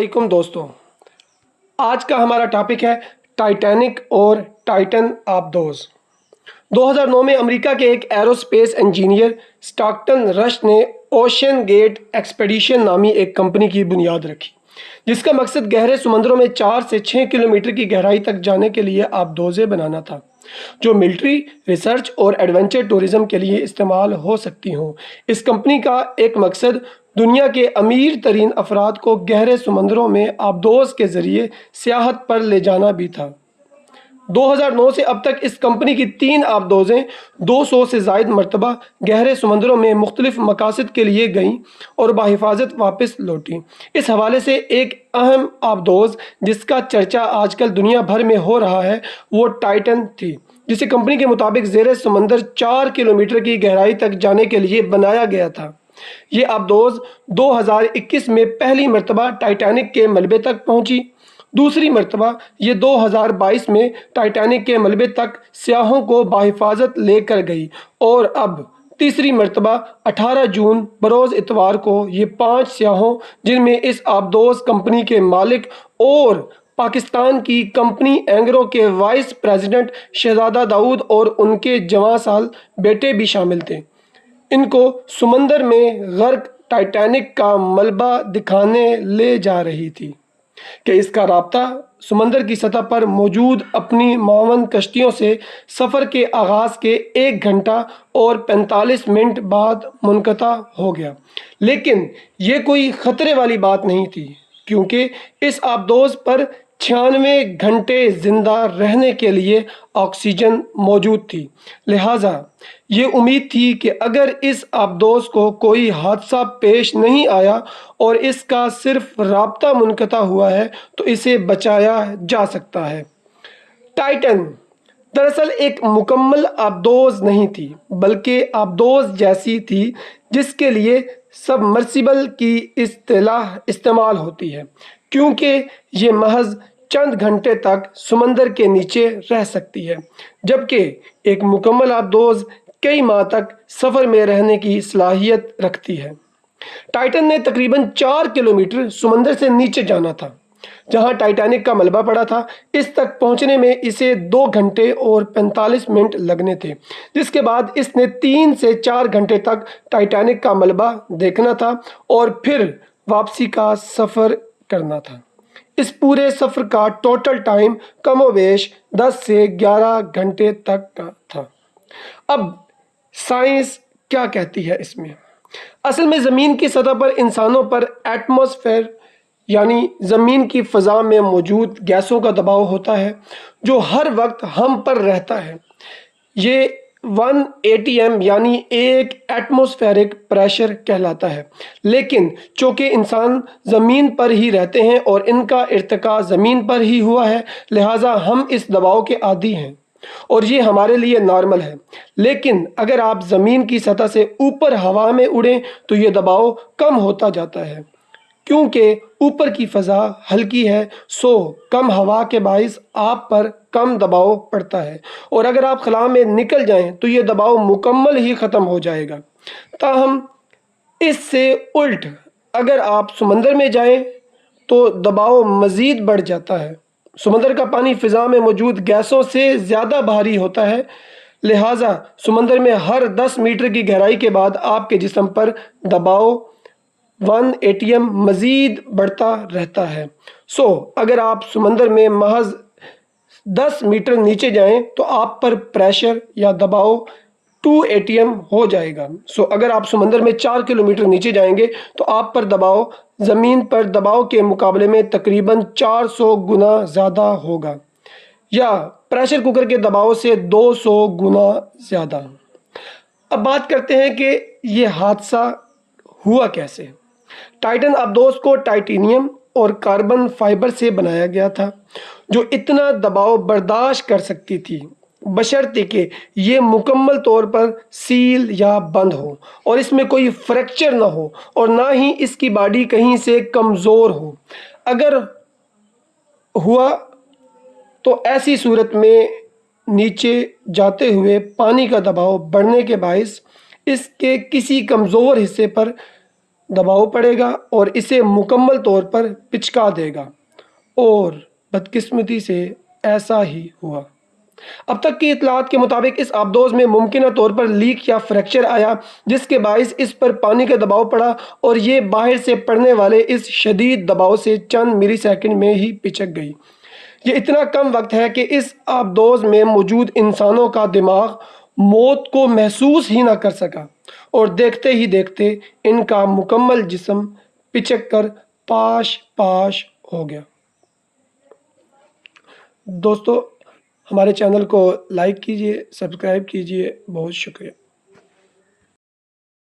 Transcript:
वालेकुम दोस्तों, आज का हमारा टॉपिक है टाइटैनिक और टाइटन आबदोज़। 2009 में अमेरिका के एक एरोस्पेस इंजीनियर स्टॉकटन रश ने ओशन गेट एक्सपेडिशन नामी एक कंपनी की बुनियाद रखी, जिसका मकसद गहरे समुद्रों में 4 से 6 किलोमीटर की गहराई तक जाने के लिए आबदोज़ें बनाना था, जो मिलिट्री, रिसर्च और एडवेंचर टूरिज्म के लिए इस्तेमाल हो सकती हों। इस कंपनी का एक मकसद दुनिया के अमीर तरीन अफराद को गहरे समुद्रों में आबदोज़ के ज़रिए सियाहत पर ले जाना भी था। 2009 से अब तक इस कंपनी की 3 आबदोज़ें 200 से ज़ायद मरतबा गहरे समुद्रों में मुख्तलिफ मकासद के लिए गईं और बाहिफाजत वापस लौटीं। इस हवाले से एक अहम आबदोज़ जिसका चर्चा आजकल दुनिया भर में हो रहा है वो टाइटन थी, जिसे कंपनी के मुताबिक ज़ेरे समंदर 4 किलोमीटर की गहराई तक जाने के लिए बनाया गया था। ये आबदोज़ 2021 में पहली मरतबा टाइटैनिक के मलबे तक पहुंची। दूसरी मरतबा ये 2022 में टाइटैनिक के मलबे तक सियाहों को बाहिफाजत लेकर गई और अब तीसरी मरतबा 18 जून बरोज़ इतवार को ये 5 सियाहों, जिनमें इस आबदोज़ कंपनी के मालिक और पाकिस्तान की कंपनी एंग्रो के वाइस प्रेसिडेंट शहजादा दाऊद और उनके जवां साल बेटे भी शामिल थे, इनको समंदर में गर्क टाइटैनिक का मलबा दिखाने ले जा रही थी कि इसका राब्ता समंदर की सतह पर मौजूद अपनी मावन कश्तियों से सफ़र के आगाज़ के 1 घंटा और 45 मिनट बाद मुनक़ता हो गया। लेकिन ये कोई ख़तरे वाली बात नहीं थी, क्योंकि इस आबदोज़ पर 96 घंटे ज़िंदा रहने के लिए ऑक्सीजन मौजूद थी। लिहाजा ये उम्मीद थी कि अगर इस आबदोज़ को कोई हादसा पेश नहीं आया और इसका सिर्फ राब्ता मुनक़ता हुआ है तो इसे बचाया जा सकता है। टाइटन दरअसल एक मुकम्मल आबदोज़ नहीं थी, बल्कि आबदोज़ जैसी थी जिसके लिए सबमर्सिबल की इस्तिलाह इस्तेमाल होती है, क्योंकि ये महज चंद घंटे तक समंदर के नीचे रह सकती है, जबकि एक मुकम्मल आबदोज़ कई माह तक सफ़र में रहने की सलाहियत रखती है। टाइटन ने तकरीबन 4 किलोमीटर समंदर से नीचे जाना था, जहां टाइटैनिक का मलबा पड़ा था। इस तक पहुंचने में इसे 2 घंटे और 45 मिनट लगने थे, जिसके बाद इसने 3 से 4 घंटे तक टाइटैनिक का मलबा देखना था और फिर वापसी का सफ़र करना था। इस पूरे सफ़र का टोटल टाइम कमोवेश 10 से 11 घंटे तक का था। अब साइंस क्या कहती है इसमें? असल में ज़मीन की सतह पर इंसानों पर एटमॉस्फेयर यानी ज़मीन की फ़ज़ा में मौजूद गैसों का दबाव होता है, जो हर वक्त हम पर रहता है। ये 1 ATM यानी एक एटमॉस्फेरिक प्रेशर कहलाता है। लेकिन चूँकि इंसान ज़मीन पर ही रहते हैं और इनका इर्तिका ज़मीन पर ही हुआ है, लिहाजा हम इस दबाव के आदी हैं और ये हमारे लिए नॉर्मल है। लेकिन अगर आप ज़मीन की सतह से ऊपर हवा में उड़ें तो ये दबाव कम होता जाता है, क्योंकि ऊपर की फ़ज़ा हल्की है, सो कम हवा के बाइस आप पर कम दबाव पड़ता है, और अगर आप खला में निकल जाएं तो ये दबाव मुकम्मल ही ख़त्म हो जाएगा। ताहम इससे उल्ट अगर आप समंदर में जाएं तो दबाव मज़ीद बढ़ जाता है। समंदर का पानी फ़िज़ा में मौजूद गैसों से ज़्यादा भारी होता है, लिहाजा समंदर में हर 10 मीटर की गहराई के बाद आपके जिस्म पर दबाव 1 ATM मज़ीद बढ़ता रहता है। अगर आप समंदर में महज 10 मीटर नीचे जाएं तो आप पर प्रेशर या दबाव 2 ATM हो जाएगा। अगर आप समंदर में 4 किलोमीटर नीचे जाएंगे तो आप पर दबाव ज़मीन पर दबाव के मुकाबले में तकरीबन 400 गुना ज़्यादा होगा, या प्रेशर कुकर के दबाव से 200 गुना ज़्यादा। अब बात करते हैं कि ये हादसा हुआ कैसे। टाइटन आबदोज़ को टाइटेनियम और कार्बन फाइबर से बनाया गया था, जो इतना दबाव बर्दाश्त कर सकती थी, बशर्ते कि ये मुकम्मल तौर पर सील या बंद हो और इसमें कोई फ्रैक्चर ना हो और ना ही इसकी बॉडी कहीं से कमज़ोर हो। अगर हुआ तो ऐसी सूरत में नीचे जाते हुए पानी का दबाव बढ़ने के बायस इसके किसी कमज़ोर हिस्से पर دباؤ پڑے گا اور اسے مکمل طور پر پچکا دے گا، اور بدقسمتی سے ایسا ہی ہوا۔ اب تک کی اطلاعات کے مطابق اس آبدوز میں ممکنہ طور پر لیک یا فریکچر آیا، جس کے باعث اس پر پانی کا دباؤ پڑا اور یہ باہر سے پڑنے والے اس شدید دباؤ سے چند ملی سیکنڈ میں ہی پچک گئی۔ یہ اتنا کم وقت ہے کہ اس آبدوز میں موجود انسانوں کا دماغ موت کو محسوس ہی نہ کر سکا، اور دیکھتے ہی دیکھتے ان کا مکمل جسم پچک کر پاش پاش ہو گیا۔ دوستو، ہمارے چینل کو لائک کیجئے، سبسکرائب کیجئے۔ بہت شکریہ۔